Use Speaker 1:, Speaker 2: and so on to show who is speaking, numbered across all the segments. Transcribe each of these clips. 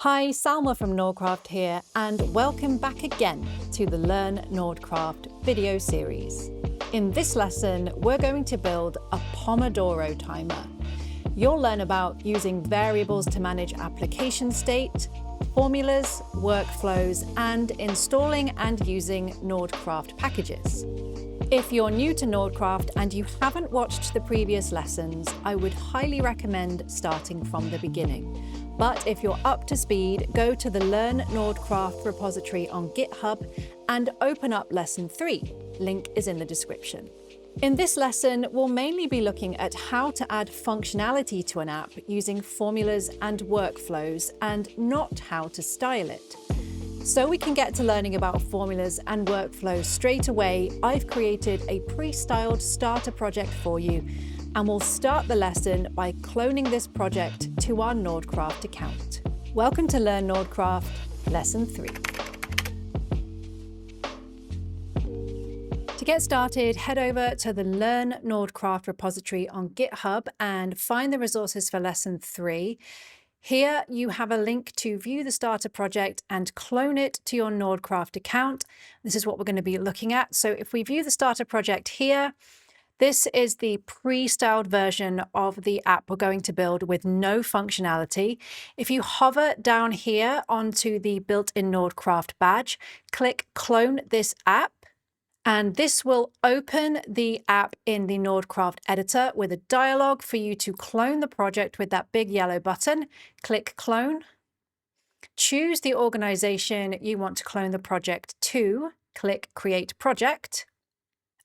Speaker 1: Hi, Salma from Nordcraft here, and welcome back again to the Learn Nordcraft video series. In this lesson, we're going to build a Pomodoro timer. You'll learn about using variables to manage application state, formulas, workflows, and installing and using Nordcraft packages. If you're new to Nordcraft and you haven't watched the previous lessons, I would highly recommend starting from the beginning. But if you're up to speed, go to the Learn Nordcraft repository on GitHub and open up Lesson 3. Link is in the description. In this lesson, we'll mainly be looking at how to add functionality to an app using formulas and workflows, and not how to style it. So we can get to learning about formulas and workflows straight away, I've created a pre-styled starter project for you, and we'll start the lesson by cloning this project to our Nordcraft account. Welcome to Learn Nordcraft, Lesson 3. To get started, head over to the Learn Nordcraft repository on GitHub and find the resources for Lesson 3. Here you have a link to view the starter project and clone it to your Nordcraft account. This is what we're going to be looking at. So if we view the starter project here, this is the pre-styled version of the app we're going to build with no functionality. If you hover down here onto the built-in Nordcraft badge, click Clone this app, and this will open the app in the Nordcraft editor with a dialog for you to clone the project with that big yellow button. Click Clone. Choose the organization you want to clone the project to. Click Create Project.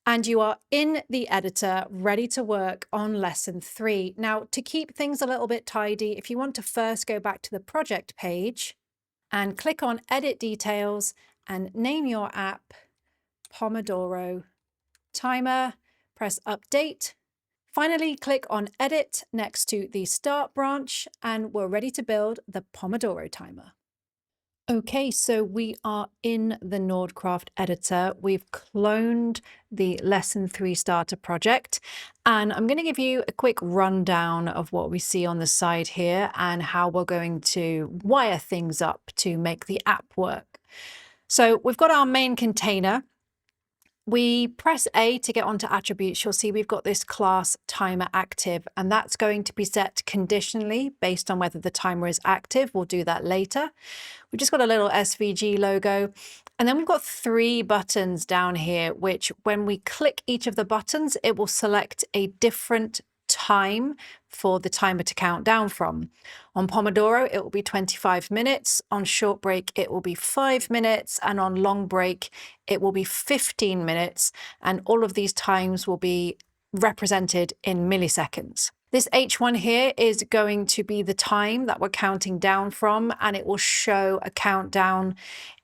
Speaker 1: And you are in the editor, ready to work on Lesson 3. Now, to keep things a little bit tidy, if you want to first go back to the project page and click on Edit Details and name your app Pomodoro Timer, press Update. Finally, click on Edit next to the Start branch, and we're ready to build the Pomodoro Timer. Okay, so we are in the Nordcraft editor. We've cloned the Lesson 3 starter project, and I'm going to give you a quick rundown of what we see on the side here and how we're going to wire things up to make the app work. So we've got our main container. We press A to get onto attributes. You'll see we've got this class timer active, and that's going to be set conditionally based on whether the timer is active. We'll do that later. We've just got a little SVG logo, and then we've got 3 buttons down here, which when we click each of the buttons, it will select a different time for the timer to count down from. On Pomodoro, it will be 25 minutes. On short break, it will be 5 minutes. And on long break, it will be 15 minutes. And all of these times will be represented in milliseconds. This H1 here is going to be the time that we're counting down from, and it will show a countdown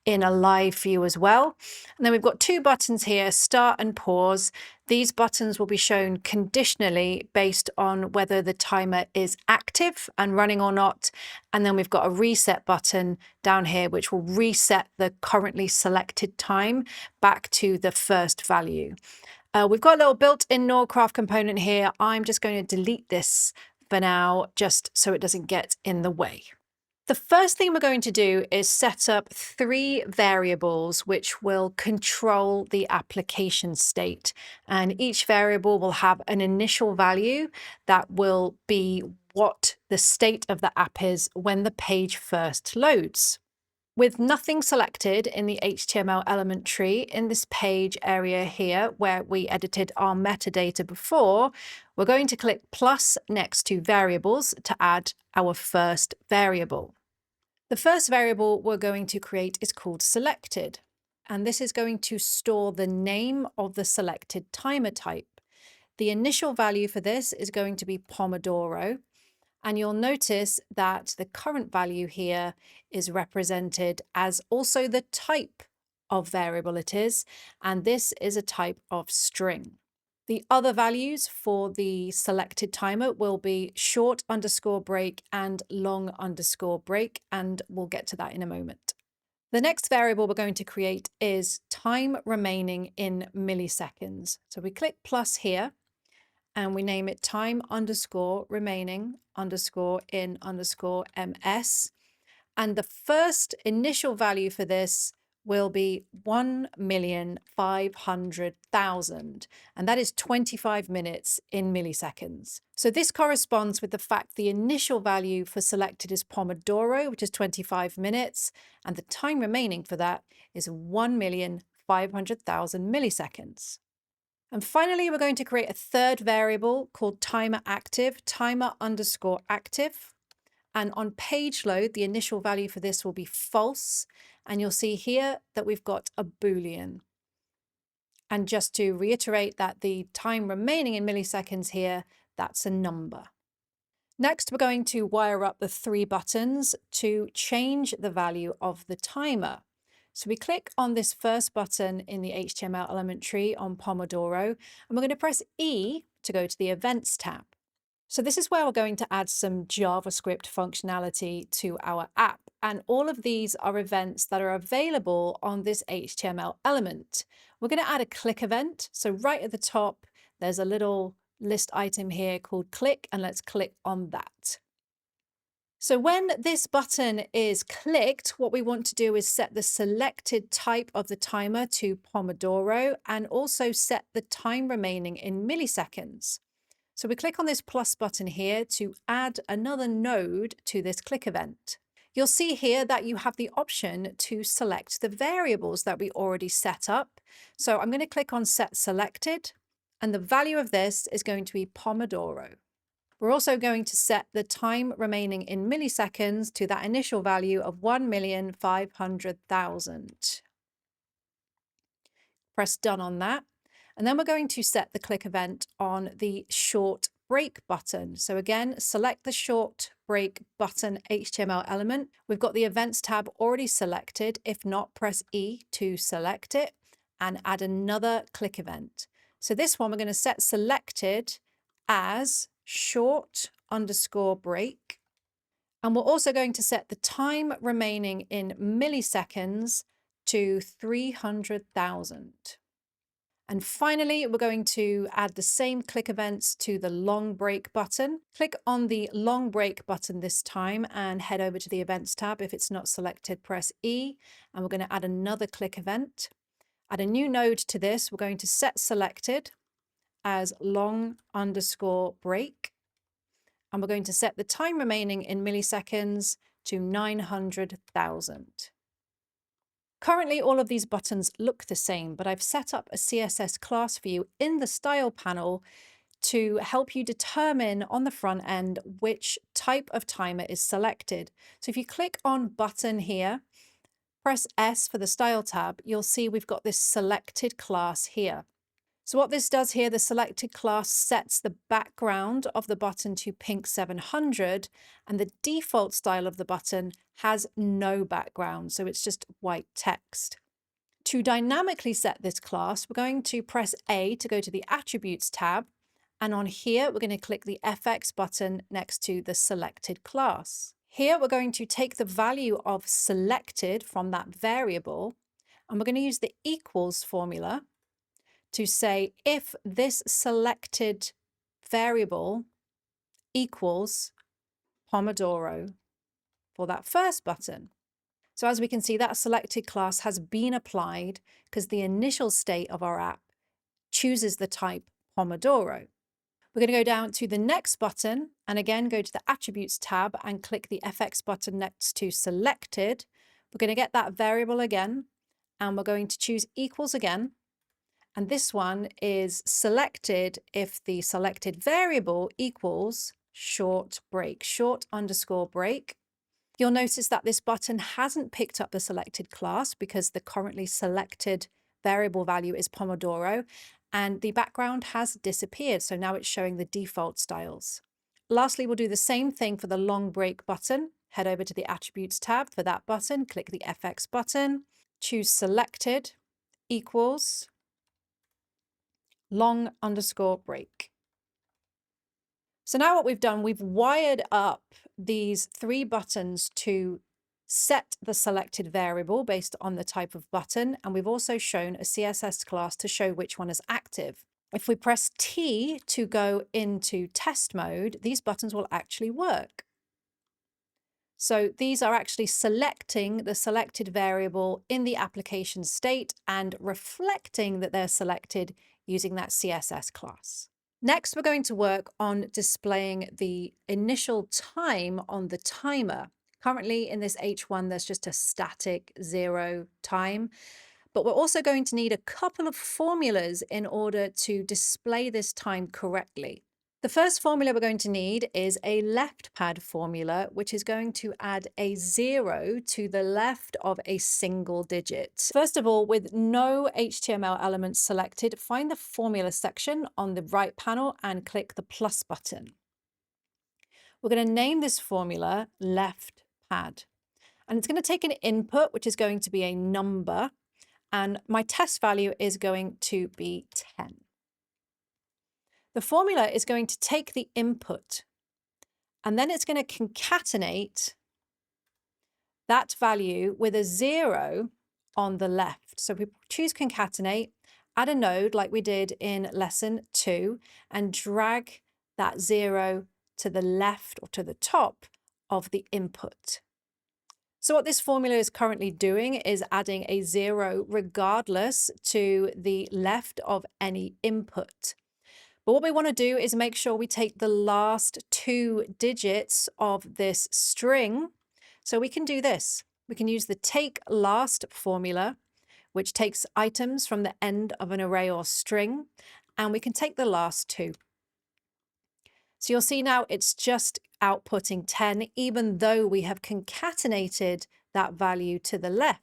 Speaker 1: in a live view as well. And then we've got 2 buttons here, start and pause. These buttons will be shown conditionally based on whether the timer is active and running or not. And then we've got a reset button down here, which will reset the currently selected time back to the first value. We've got a little built-in Nordcraft component here. I'm just going to delete this for now, just so it doesn't get in the way. The first thing we're going to do is set up 3 variables which will control the application state. And each variable will have an initial value that will be what the state of the app is when the page first loads. With nothing selected in the HTML element tree in this page area here where we edited our metadata before, we're going to click plus next to variables to add our first variable. The first variable we're going to create is called selected, and this is going to store the name of the selected timer type. The initial value for this is going to be Pomodoro. And you'll notice that the current value here is represented as also the type of variable it is, and this is a type of string. The other values for the selected timer will be short underscore break and long underscore break, and we'll get to that in a moment. The next variable we're going to create is time remaining in milliseconds. So we click plus here, and we name it time underscore remaining underscore in underscore ms. And the first initial value for this will be 1,500,000, and that is 25 minutes in milliseconds. So this corresponds with the fact the initial value for selected is Pomodoro, which is 25 minutes, and the time remaining for that is 1,500,000 milliseconds. And finally, we're going to create a third variable called timer active, timer_active. And on page load, the initial value for this will be false. And you'll see here that we've got a Boolean. And just to reiterate that the time remaining in milliseconds here, that's a number. Next, we're going to wire up the 3 buttons to change the value of the timer. So we click on this first button in the HTML element tree on Pomodoro, and we're going to press E to go to the Events tab. So this is where we're going to add some JavaScript functionality to our app. And all of these are events that are available on this HTML element. We're going to add a click event. So right at the top, there's a little list item here called click, and let's click on that. So when this button is clicked, what we want to do is set the selected type of the timer to Pomodoro and also set the time remaining in milliseconds. So we click on this plus button here to add another node to this click event. You'll see here that you have the option to select the variables that we already set up. So I'm going to click on Set Selected, and the value of this is going to be Pomodoro. We're also going to set the time remaining in milliseconds to that initial value of 1,500,000. Press Done on that. And then we're going to set the click event on the short break button. So again, select the short break button HTML element. We've got the Events tab already selected. If not, press E to select it and add another click event. So this one we're going to set selected as short_break. And we're also going to set the time remaining in milliseconds to 300,000. And finally, we're going to add the same click events to the long break button. Click on the long break button this time and head over to the Events tab. If it's not selected, press E, and we're going to add another click event. Add a new node to this. We're going to set selected as long_break. And we're going to set the time remaining in milliseconds to 900,000. Currently, all of these buttons look the same, but I've set up a CSS class for you in the Style panel to help you determine on the front end which type of timer is selected. So if you click on Button here, press S for the Style tab, you'll see we've got this selected class here. So what this does here, the selected class sets the background of the button to pink 700, and the default style of the button has no background, so it's just white text. To dynamically set this class, we're going to press A to go to the Attributes tab, and on here we're going to click the FX button next to the selected class. Here we're going to take the value of selected from that variable, and we're going to use the equals formula to say if this selected variable equals Pomodoro for that first button. So as we can see, that selected class has been applied because the initial state of our app chooses the type Pomodoro. We're going to go down to the next button and again go to the Attributes tab and click the FX button next to selected. We're going to get that variable again, and we're going to choose equals again. And this one is selected if the selected variable equals short break, short_break. You'll notice that this button hasn't picked up the selected class because the currently selected variable value is Pomodoro, and the background has disappeared. So now it's showing the default styles. Lastly, we'll do the same thing for the long break button. Head over to the Attributes tab for that button, click the FX button, choose selected equals long_break. So now what we've done, we've wired up these 3 buttons to set the selected variable based on the type of button, and we've also shown a CSS class to show which one is active. If we press T to go into test mode, these buttons will actually work. So these are actually selecting the selected variable in the application state and reflecting that they're selected using that CSS class. Next, we're going to work on displaying the initial time on the timer. Currently in this H1, there's just a static 0 time, but we're also going to need a couple of formulas in order to display this time correctly. The first formula we're going to need is a left pad formula, which is going to add a 0 to the left of a single digit. First of all, with no HTML elements selected, find the formula section on the right panel and click the plus button. We're going to name this formula left pad, and it's going to take an input, which is going to be a number, and my test value is going to be 10. The formula is going to take the input and then it's going to concatenate that value with a 0 on the left. So we choose concatenate, add a node like we did in lesson 2, and drag that 0 to the left or to the top of the input. So what this formula is currently doing is adding a 0 regardless to the left of any input. But what we want to do is make sure we take the last 2 digits of this string. So we can do this. We can use the take last formula, which takes items from the end of an array or string, and we can take the last 2. So you'll see now it's just outputting 10, even though we have concatenated that value to the left.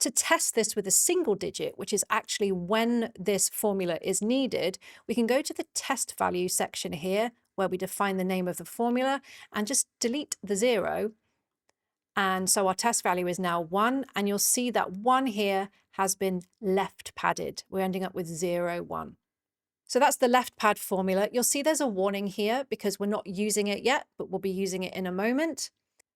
Speaker 1: To test this with a single digit, which is actually when this formula is needed, we can go to the test value section here, where we define the name of the formula, and just delete the 0. And so our test value is now 1, and you'll see that 1 here has been left padded. We're ending up with 0, 1. So that's the left pad formula. You'll see there's a warning here because we're not using it yet, but we'll be using it in a moment.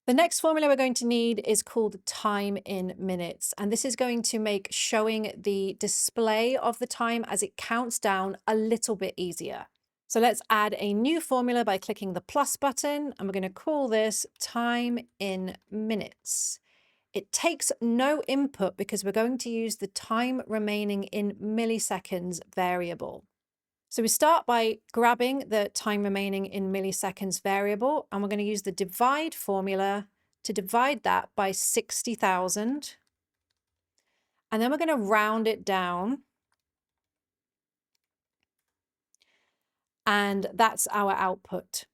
Speaker 1: The next formula we're going to need is called time in minutes, and this is going to make showing the display of the time as it counts down a little bit easier. So let's add a new formula by clicking the plus button, and we're going to call this time in minutes. It takes no input because we're going to use the time remaining in milliseconds variable. So we start by grabbing the time remaining in milliseconds variable, and we're going to use the divide formula to divide that by 60,000. And then we're going to round it down. And that's our output.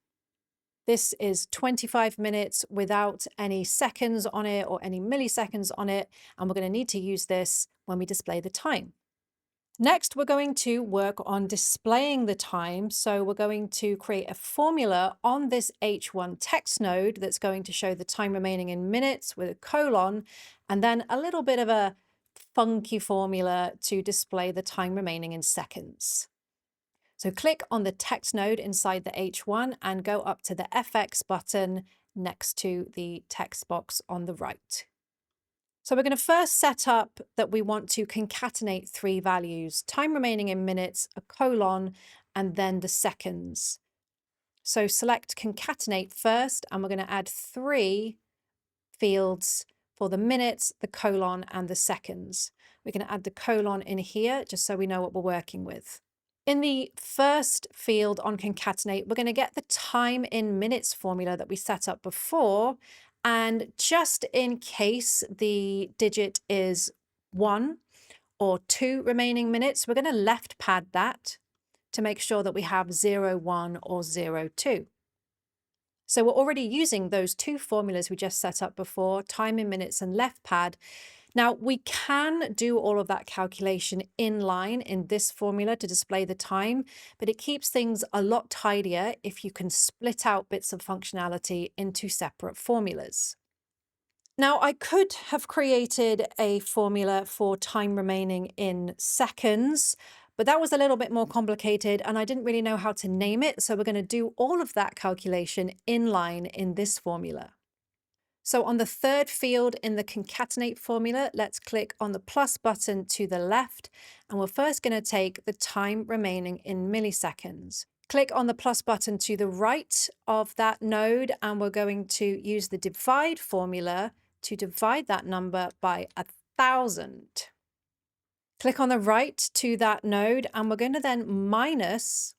Speaker 1: This is 25 minutes without any seconds on it or any milliseconds on it. And we're going to need to use this when we display the time. Next, we're going to work on displaying the time. So we're going to create a formula on this H1 text node that's going to show the time remaining in minutes with a colon, and then a little bit of a funky formula to display the time remaining in seconds. So click on the text node inside the H1 and go up to the FX button next to the text box on the right. So we're going to first set up that we want to concatenate 3 values, time remaining in minutes, a colon, and then the seconds. So select concatenate first, and we're going to add 3 fields for the minutes, the colon, and the seconds. We're going to add the colon in here just so we know what we're working with. In the first field on concatenate, we're going to get the time in minutes formula that we set up before. And just in case the digit is 1 or 2 remaining minutes, we're going to left pad that to make sure that we have 0, 1 or 0, 2. So we're already using those 2 formulas we just set up before, time in minutes and left pad. Now we can do all of that calculation inline in this formula to display the time, but it keeps things a lot tidier if you can split out bits of functionality into separate formulas. Now I could have created a formula for time remaining in seconds, but that was a little bit more complicated and I didn't really know how to name it. So we're going to do all of that calculation inline in this formula. So on the third field in the concatenate formula, let's click on the plus button to the left. And we're first going to take the time remaining in milliseconds. Click on the plus button to the right of that node, and we're going to use the divide formula to divide that number by 1,000. Click on the right to that node, and we're going to then minus,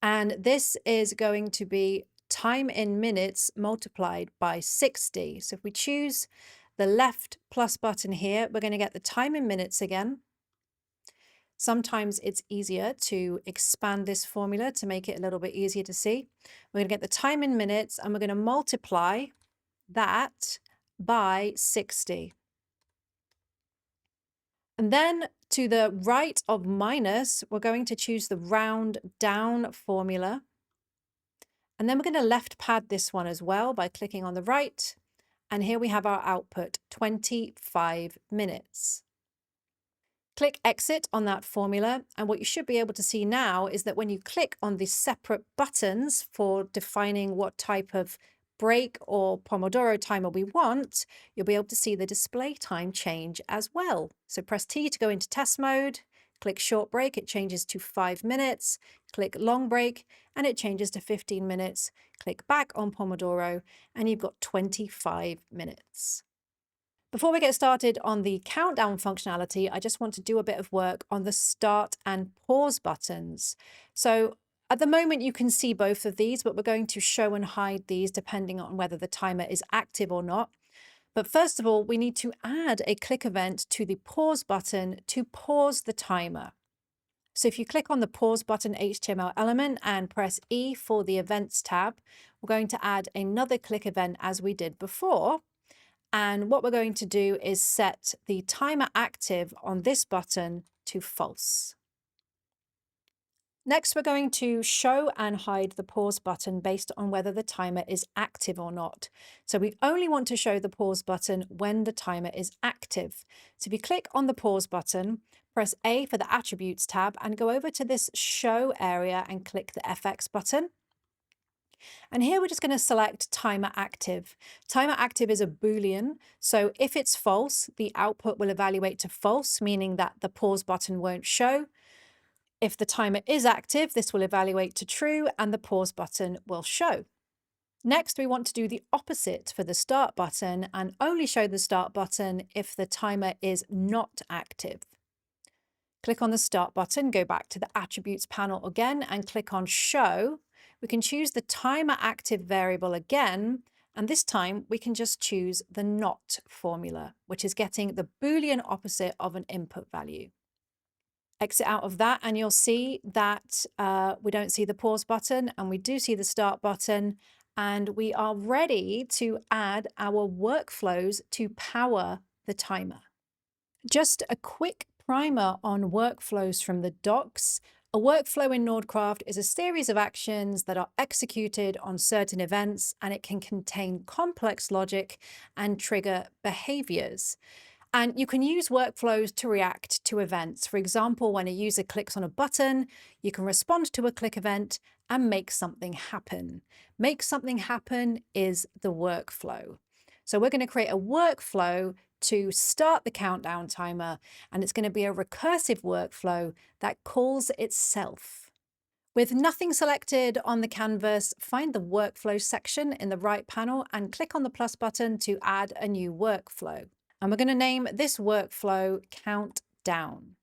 Speaker 1: and this is going to be time in minutes multiplied by 60. So if we choose the left plus button here, we're going to get the time in minutes again. Sometimes it's easier to expand this formula to make it a little bit easier to see. We're going to get the time in minutes, and we're going to multiply that by 60. And then to the right of minus, we're going to choose the round down formula. And then we're going to left pad this one as well by clicking on the right. And here we have our output, 25 minutes. Click exit on that formula, and what you should be able to see now is that when you click on the separate buttons for defining what type of break or Pomodoro timer we want, you'll be able to see the display time change as well. So press T to go into test mode, click short break, it changes to 5 minutes, click long break, and it changes to 15 minutes. Click back on Pomodoro, and you've got 25 minutes. Before we get started on the countdown functionality, I just want to do a bit of work on the start and pause buttons. So at the moment, you can see both of these, but we're going to show and hide these depending on whether the timer is active or not. But first of all, we need to add a click event to the pause button to pause the timer. So if you click on the pause button HTML element and press E for the events tab, we're going to add another click event as we did before. And what we're going to do is set the timer active on this button to false. Next, we're going to show and hide the pause button based on whether the timer is active or not. So we only want to show the pause button when the timer is active. So if you click on the pause button, press A for the attributes tab and go over to this show area and click the FX button. And here we're just going to select timer active. Timer active is a Boolean, so if it's false, the output will evaluate to false, meaning that the pause button won't show. If the timer is active, this will evaluate to true and the pause button will show. Next, we want to do the opposite for the start button and only show the start button if the timer is not active. Click on the start button, go back to the attributes panel again and click on show. We can choose the timer active variable again, and this time we can just choose the not formula, which is getting the Boolean opposite of an input value. Exit out of that and you'll see that we don't see the pause button and we do see the start button, and we are ready to add our workflows to power the timer. Just a quick primer on workflows from the docs. A workflow in Nordcraft is a series of actions that are executed on certain events, and it can contain complex logic and trigger behaviors. And you can use workflows to react to events. For example, when a user clicks on a button, you can respond to a click event and make something happen. Make something happen is the workflow. So we're going to create a workflow to start the countdown timer, and it's going to be a recursive workflow that calls itself. With nothing selected on the canvas, find the workflow section in the right panel and click on the plus button to add a new workflow. And we're going to name this workflow Countdown.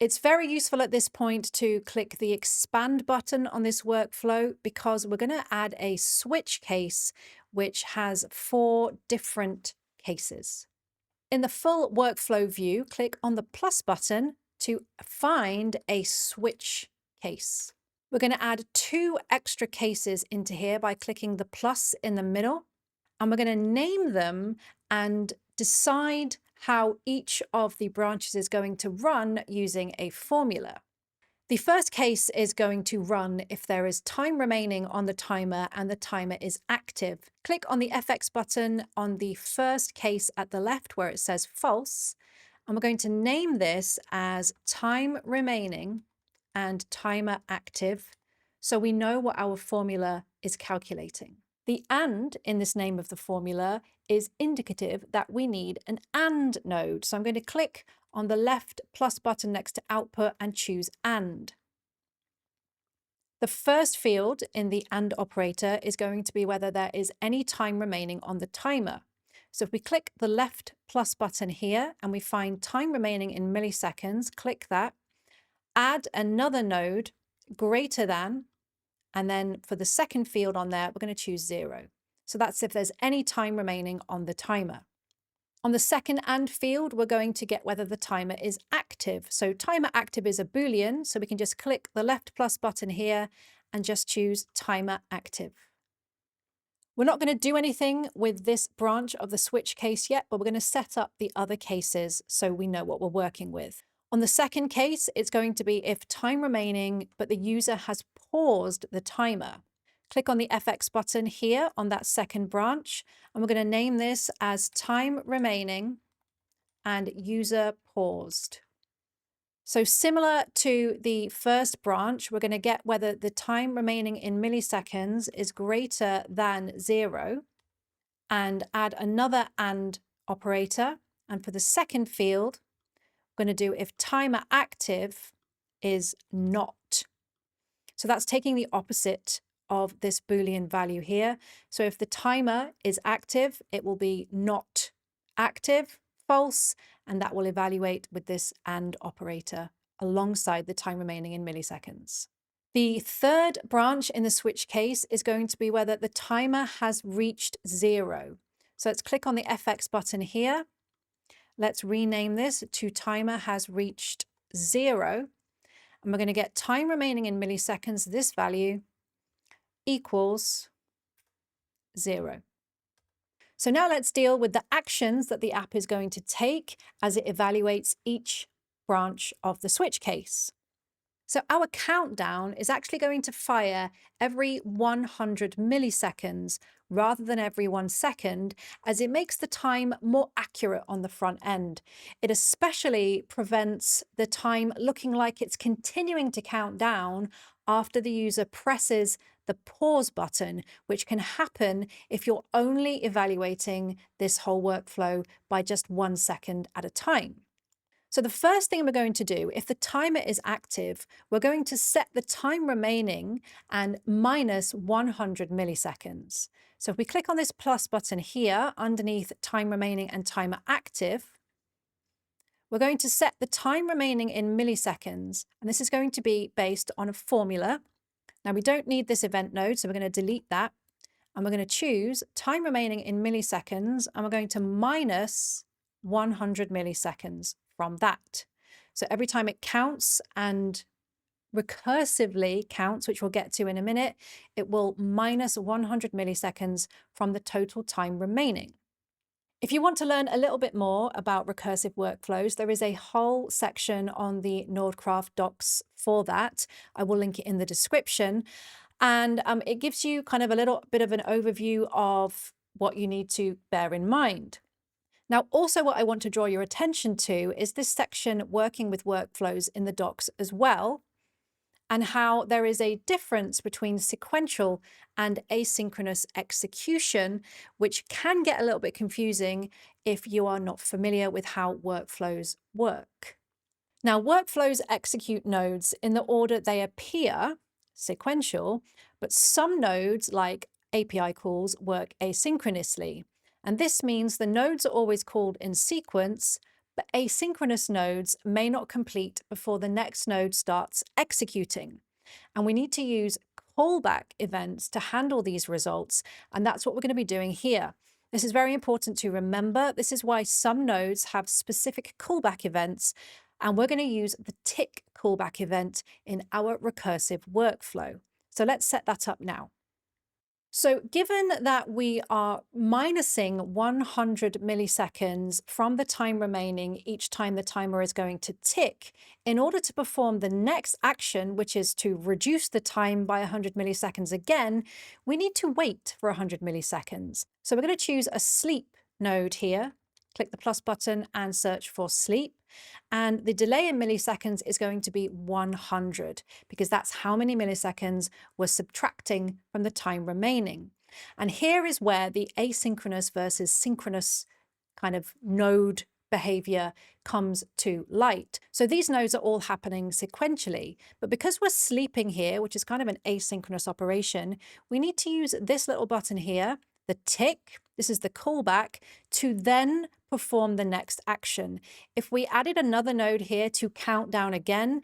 Speaker 1: It's very useful at this point to click the expand button on this workflow because we're going to add a switch case which has 4 different cases. In the full workflow view, click on the plus button to find a switch case. We're going to add 2 extra cases into here by clicking the plus in the middle, and we're going to name them and decide how each of the branches is going to run using a formula. The first case is going to run if there is time remaining on the timer and the timer is active. Click on the FX button on the first case at the left where it says false, and we're going to name this as time remaining and timer active, so we know what our formula is calculating. The and in this name of the formula is indicative that we need an and node. So I'm going to click on the left plus button next to output and choose and. The first field in the AND operator is going to be whether there is any time remaining on the timer. So if we click the left plus button here and we find time remaining in milliseconds, click that, add another node greater than, and then for the second field on there, we're going to choose 0. So that's if there's any time remaining on the timer. On the second AND field, we're going to get whether the timer is active. So timer active is a Boolean, so we can just click the left plus button here and just choose timer active. We're not going to do anything with this branch of the switch case yet, but we're going to set up the other cases so we know what we're working with. On the second case, it's going to be if time remaining, but the user has paused the timer. Click on the FX button here on that second branch, and we're going to name this as time remaining and user paused. So similar to the first branch, we're going to get whether the time remaining in milliseconds is greater than 0 and add another AND operator. And for the second field, we're going to do if timer active is not. So that's taking the opposite of this Boolean value here. So if the timer is active, it will be not active, false, and that will evaluate with this AND operator alongside the time remaining in milliseconds. The third branch in the switch case is going to be whether the timer has reached 0. So let's click on the FX button here. Let's rename this to timer has reached 0. And we're going to get time remaining in milliseconds, this value equals 0. So now let's deal with the actions that the app is going to take as it evaluates each branch of the switch case. So our countdown is actually going to fire every 100 milliseconds rather than every 1 second, as it makes the time more accurate on the front end. It especially prevents the time looking like it's continuing to count down after the user presses the pause button, which can happen if you're only evaluating this whole workflow by just 1 second at a time. So the first thing we're going to do, if the timer is active, we're going to set the time remaining and minus 100 milliseconds. So if we click on this plus button here underneath time remaining and timer active, we're going to set the time remaining in milliseconds, and this is going to be based on a formula. Now we don't need this event node, so we're going to delete that, and we're going to choose time remaining in milliseconds, and we're going to minus 100 milliseconds from that. So every time it counts and recursively counts, which we'll get to in a minute, it will minus 100 milliseconds from the total time remaining. If you want to learn a little bit more about recursive workflows, there is a whole section on the Nordcraft docs for that. I will link it in the description. And it gives you kind of a little bit of an overview of what you need to bear in mind. Now, also what I want to draw your attention to is this section working with workflows in the docs as well, and how there is a difference between sequential and asynchronous execution, which can get a little bit confusing if you are not familiar with how workflows work. Now, workflows execute nodes in the order they appear, sequential, but some nodes, like API calls, work asynchronously. And this means the nodes are always called in sequence, but asynchronous nodes may not complete before the next node starts executing. And we need to use callback events to handle these results, and that's what we're going to be doing here. This is very important to remember. This is why some nodes have specific callback events, and we're going to use the tick callback event in our recursive workflow. So let's set that up now. So given that we are minusing 100 milliseconds from the time remaining each time the timer is going to tick, in order to perform the next action, which is to reduce the time by 100 milliseconds again, we need to wait for 100 milliseconds. So we're going to choose a sleep node here, click the plus button and search for sleep. And the delay in milliseconds is going to be 100 because that's how many milliseconds we're subtracting from the time remaining. And here is where the asynchronous versus synchronous kind of node behavior comes to light. So these nodes are all happening sequentially. But because we're sleeping here, which is kind of an asynchronous operation, we need to use this little button here, the tick, this is the callback, to then perform the next action. If we added another node here to count down again,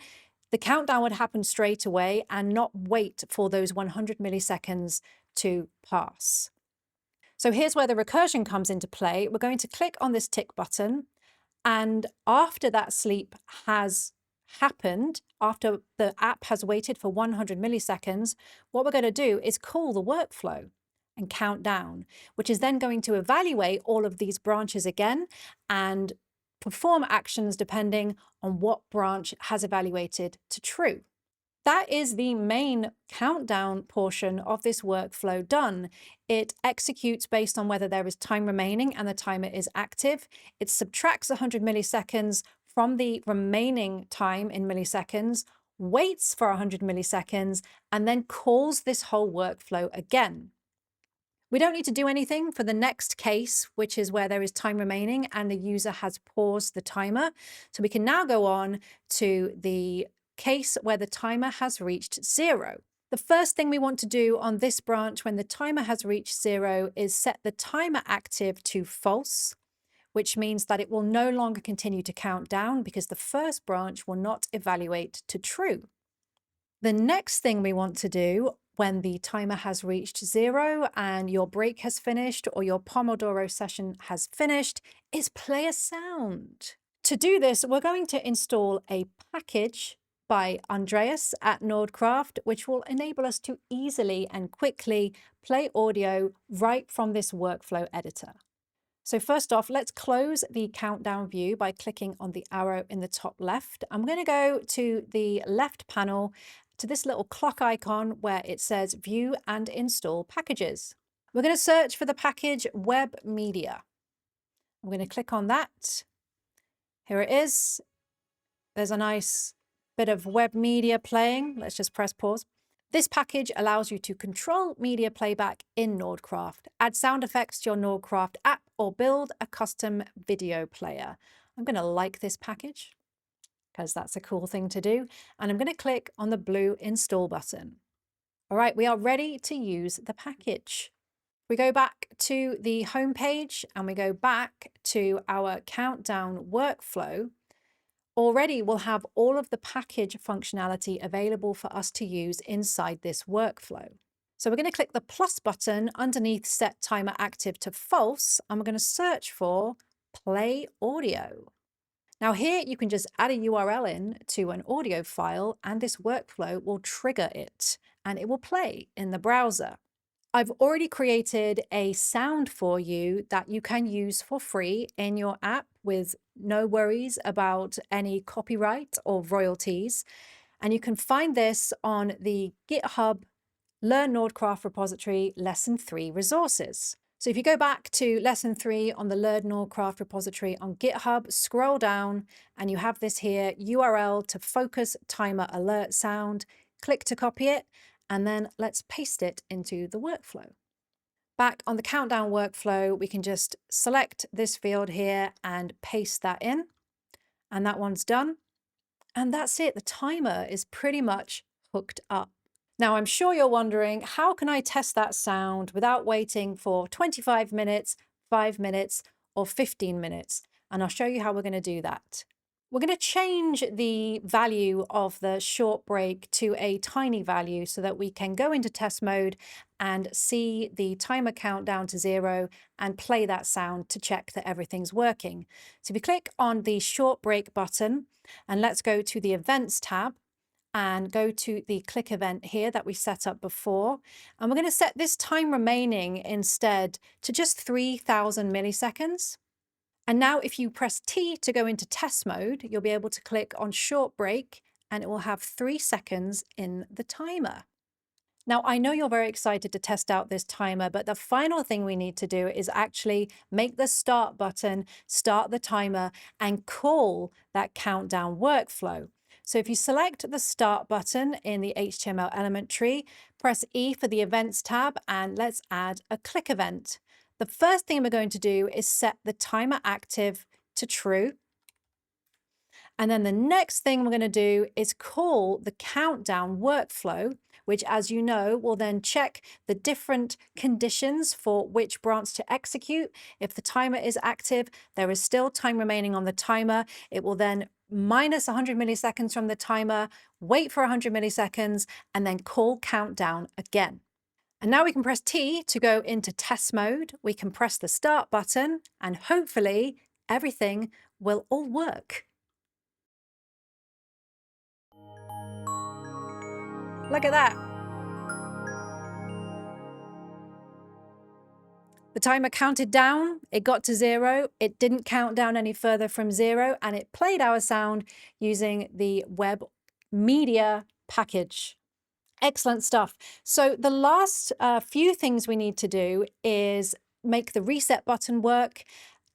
Speaker 1: the countdown would happen straight away and not wait for those 100 milliseconds to pass. So here's where the recursion comes into play. We're going to click on this tick button, and after that sleep has happened, after the app has waited for 100 milliseconds, what we're going to do is call the workflow and count down, which is then going to evaluate all of these branches again and perform actions depending on what branch has evaluated to true. That is the main countdown portion of this workflow done. It executes based on whether there is time remaining and the timer is active. It subtracts 100 milliseconds from the remaining time in milliseconds, waits for 100 milliseconds, and then calls this whole workflow again. We don't need to do anything for the next case, which is where there is time remaining and the user has paused the timer. So we can now go on to the case where the timer has reached 0. The first thing we want to do on this branch when the timer has reached 0 is set the timer active to false, which means that it will no longer continue to count down because the first branch will not evaluate to true. The next thing we want to do when the timer has reached 0 and your break has finished or your Pomodoro session has finished is play a sound. To do this, we're going to install a package by Andreas at Nordcraft, which will enable us to easily and quickly play audio right from this workflow editor. So first off, let's close the countdown view by clicking on the arrow in the top left. I'm going to go to the left panel to this little clock icon where it says View and Install Packages. We're going to search for the package Web Media. I'm going to click on that. Here it is. There's a nice bit of web media playing. Let's just press pause. This package allows you to control media playback in Nordcraft, add sound effects to your Nordcraft app, or build a custom video player. I'm going to like this package because that's a cool thing to do. And I'm going to click on the blue install button. All right, we are ready to use the package. We go back to the home page and we go back to our countdown workflow. Already we'll have all of the package functionality available for us to use inside this workflow. So we're going to click the plus button underneath Set Timer Active to False, and we're going to search for Play Audio. Now here you can just add a URL in to an audio file and this workflow will trigger it and it will play in the browser. I've already created a sound for you that you can use for free in your app with no worries about any copyright or royalties. And you can find this on the GitHub Learn Nordcraft repository Lesson 3 resources. So if you go back to Lesson 3 on the Learn Nordcraft repository on GitHub, scroll down and you have this here URL to focus timer alert sound. Click to copy it and then let's paste it into the workflow. Back on the countdown workflow, we can just select this field here and paste that in. And that one's done. And that's it. The timer is pretty much hooked up. Now, I'm sure you're wondering, how can I test that sound without waiting for 25 minutes, 5 minutes, or 15 minutes? And I'll show you how we're going to do that. We're going to change the value of the short break to a tiny value so that we can go into test mode and see the timer count down to 0 and play that sound to check that everything's working. So if you click on the short break button and let's go to the events tab and go to the click event here that we set up before. And we're going to set this time remaining instead to just 3000 milliseconds. And now if you press T to go into test mode, you'll be able to click on short break and it will have 3 seconds in the timer. Now, I know you're very excited to test out this timer, but the final thing we need to do is actually make the start button, start the timer, and call that countdown workflow. So if you select the start button in the HTML element tree, press E for the events tab, and let's add a click event. The first thing we're going to do is set the timer active to true. And then the next thing we're going to do is call the countdown workflow, which, as you know, will then check the different conditions for which branch to execute. If the timer is active, there is still time remaining on the timer. It will then minus 100 milliseconds from the timer, wait for 100 milliseconds, and then call countdown again. And now we can press T to go into test mode. We can press the start button, and hopefully everything will all work. Look at that. The timer counted down, it got to 0, it didn't count down any further from 0, and it played our sound using the web media package. Excellent stuff. So the last few things we need to do is make the reset button work,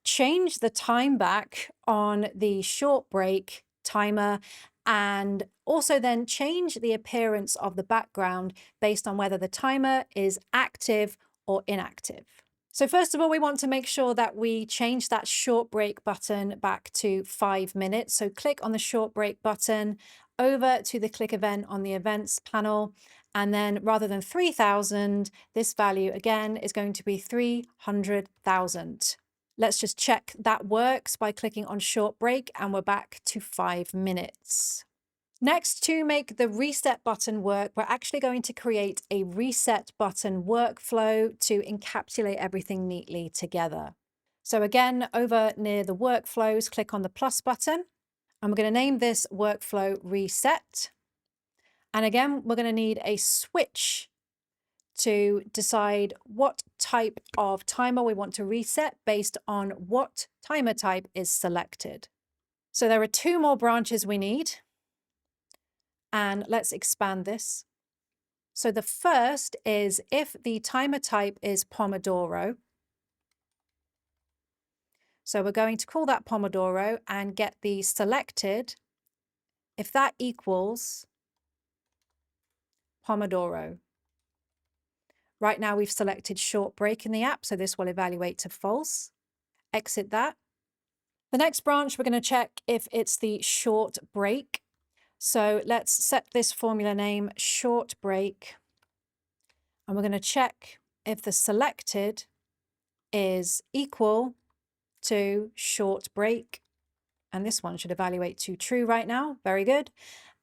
Speaker 1: change the time back on the short break timer, and also then change the appearance of the background based on whether the timer is active or inactive. So first of all, we want to make sure that we change that short break button back to 5 minutes. So click on the short break button, over to the click event on the events panel, and then rather than 3,000, this value again is going to be 300,000. Let's just check that works by clicking on short break, and we're back to 5 minutes. Next, to make the reset button work, we're actually going to create a reset button workflow to encapsulate everything neatly together. So again, over near the workflows, click on the plus button, and we're going to name this workflow reset. And again, we're going to need a switch to decide what type of timer we want to reset based on what timer type is selected. So there are 2 more branches we need. And let's expand this. So the first is if the timer type is Pomodoro. So we're going to call that Pomodoro and get the selected if that equals Pomodoro. Right now we've selected short break in the app, so this will evaluate to false. Exit that. The next branch, we're going to check if it's the short break. So let's set this formula name short break. And we're going to check if the selected is equal to short break. And this one should evaluate to true right now. Very good.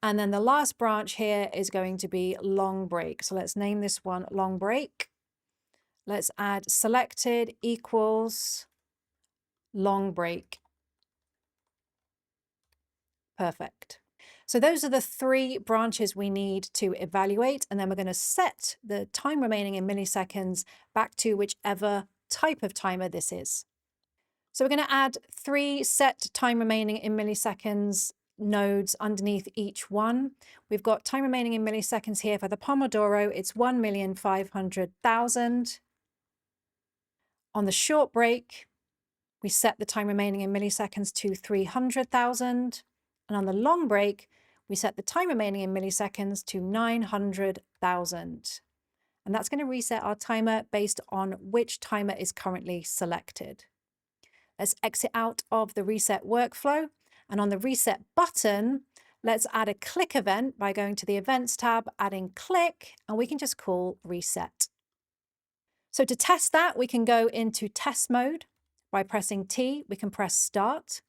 Speaker 1: And then the last branch here is going to be long break. So let's name this one long break. Let's add selected equals long break. Perfect. So those are the 3 branches we need to evaluate, and then we're going to set the time remaining in milliseconds back to whichever type of timer this is. So we're going to add 3 set time remaining in milliseconds nodes underneath each one. We've got time remaining in milliseconds here for the Pomodoro, it's 1,500,000. On the short break, we set the time remaining in milliseconds to 300,000. And on the long break, we set the time remaining in milliseconds to 900,000. And that's going to reset our timer based on which timer is currently selected. Let's exit out of the reset workflow. And on the reset button, let's add a click event by going to the events tab, adding click, and we can just call reset. So to test that, we can go into test mode by pressing T. We can press start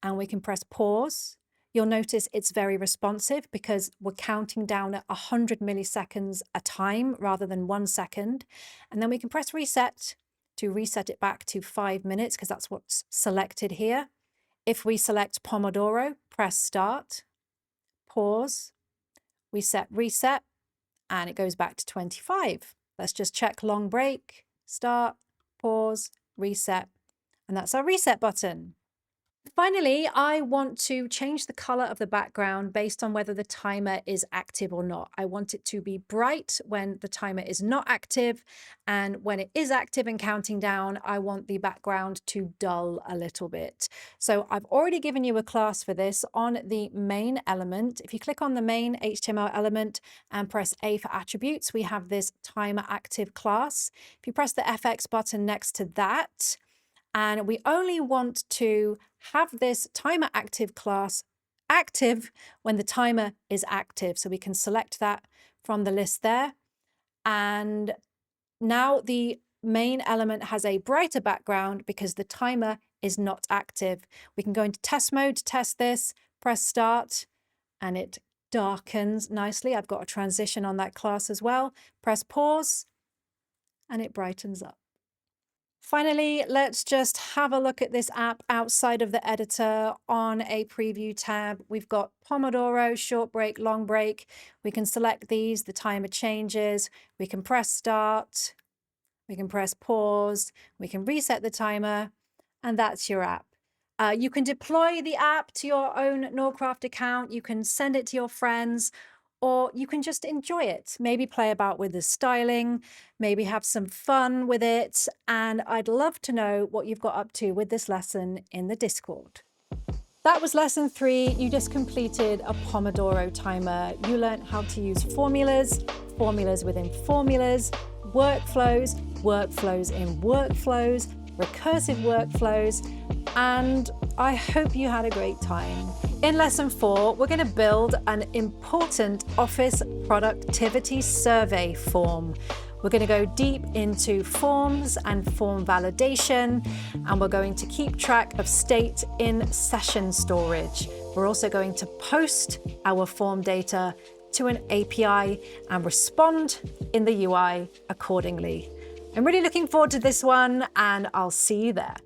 Speaker 1: and we can press pause. You'll notice it's very responsive because we're counting down at 100 milliseconds a time rather than 1 second. And then we can press reset to reset it back to 5 minutes because that's what's selected here. If we select Pomodoro, press start, pause, we set reset, and it goes back to 25. Let's just check long break, start, pause, reset, and that's our reset button. Finally, I want to change the color of the background based on whether the timer is active or not. I want it to be bright when the timer is not active, and when it is active and counting down, I want the background to dull a little bit. So I've already given you a class for this on the main element. If you click on the main HTML element and press A for attributes, we have this timer active class. If you press the FX button next to that, And we only want to have this timer active class active when the timer is active. So we can select that from the list there. And now the main element has a brighter background because the timer is not active. We can go into test mode to test this, press start, and it darkens nicely. I've got a transition on that class as well. Press pause, and it brightens up. Finally, let's just have a look at this app outside of the editor on a preview tab. We've got Pomodoro, short break, long break. We can select these, the timer changes. We can press start. We can press pause. We can reset the timer, and that's your app. You can deploy the app to your own Nordcraft account. You can send it to your friends, or you can just enjoy it. Maybe play about with the styling, maybe have some fun with it. And I'd love to know what you've got up to with this lesson in the Discord. That was lesson 3. You just completed a Pomodoro timer. You learned how to use formulas, formulas within formulas, workflows, workflows in workflows, recursive workflows, and I hope you had a great time. In lesson 4, we're going to build an important office productivity survey form. We're going to go deep into forms and form validation, and we're going to keep track of state in session storage. We're also going to post our form data to an API and respond in the UI accordingly. I'm really looking forward to this one, and I'll see you there.